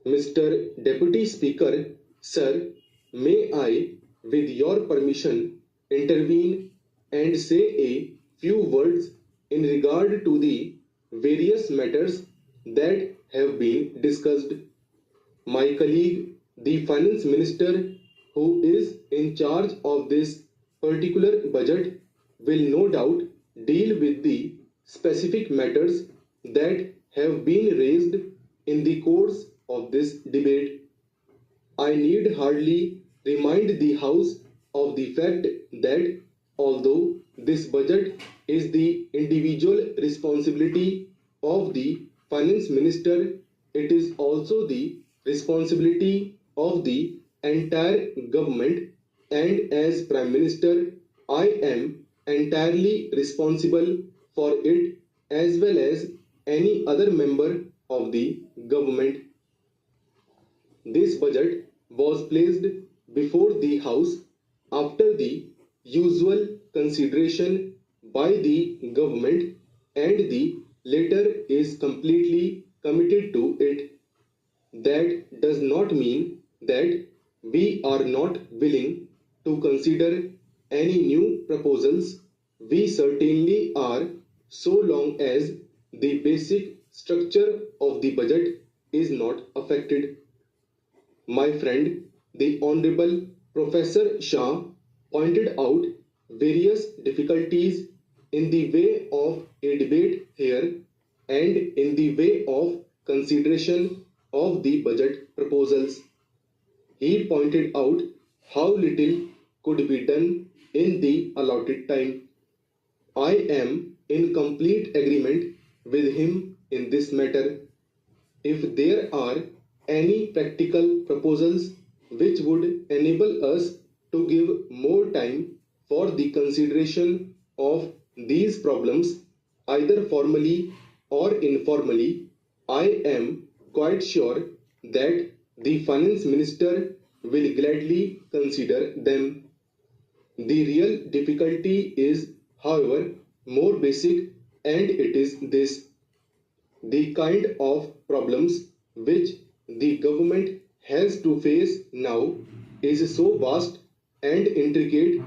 Mr. Deputy Speaker, Sir, may I, with your permission, intervene and say a few words in regard to the various matters that have been discussed. My colleague, the Finance Minister, who is in charge of this particular budget, will no doubt deal with the specific matters that have been raised in the course of this debate. I need hardly remind the House of the fact that although this budget is the individual responsibility of the Finance Minister, it is also the responsibility of the entire government, and as Prime Minister, I am entirely responsible for it as well as any other member of the government. This budget was placed before the House after the usual consideration by the government, and the latter is completely committed to it. That does not mean that we are not willing to consider any new proposals. We certainly are, so long as the basic structure of the budget is not affected. My friend, the Honorable Professor Shah, pointed out various difficulties in the way of a debate here and in the way of consideration of the budget proposals. He pointed out how little could be done in the allotted time. I am in complete agreement with him in this matter. If there are any practical proposals which would enable us to give more time for the consideration of these problems, either formally or informally, I am quite sure that the Finance Minister will gladly consider them. The real difficulty is, however, more basic, and it is this: the kind of problems which the government has to face now is so vast and intricate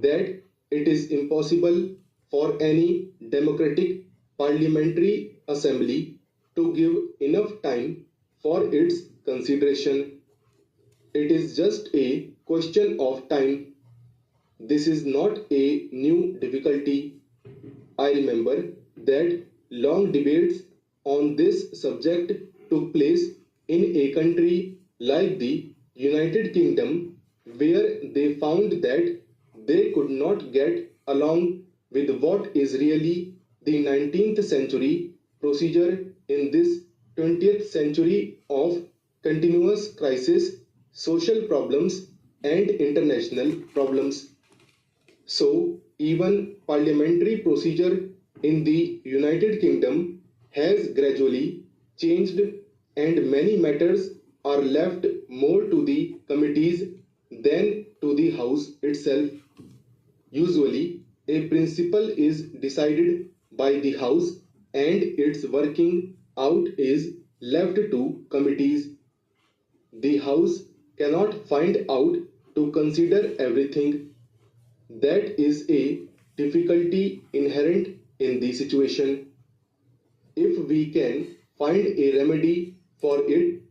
that it is impossible for any democratic parliamentary assembly to give enough time for its consideration. It is just a question of time. This is not a new difficulty. I remember that long debates on this subject took place in a country like the United Kingdom, where they found that they could not get along with what is really the 19th century procedure in this 20th century of continuous crisis, social problems, and international problems. So, even parliamentary procedure in the United Kingdom has gradually changed, and many matters are left more to the committees than to the House itself. Usually, a principle is decided by the House and its working out is left to committees. The House cannot find out to consider everything. That is a difficulty inherent in the situation. If we can find a remedy for it,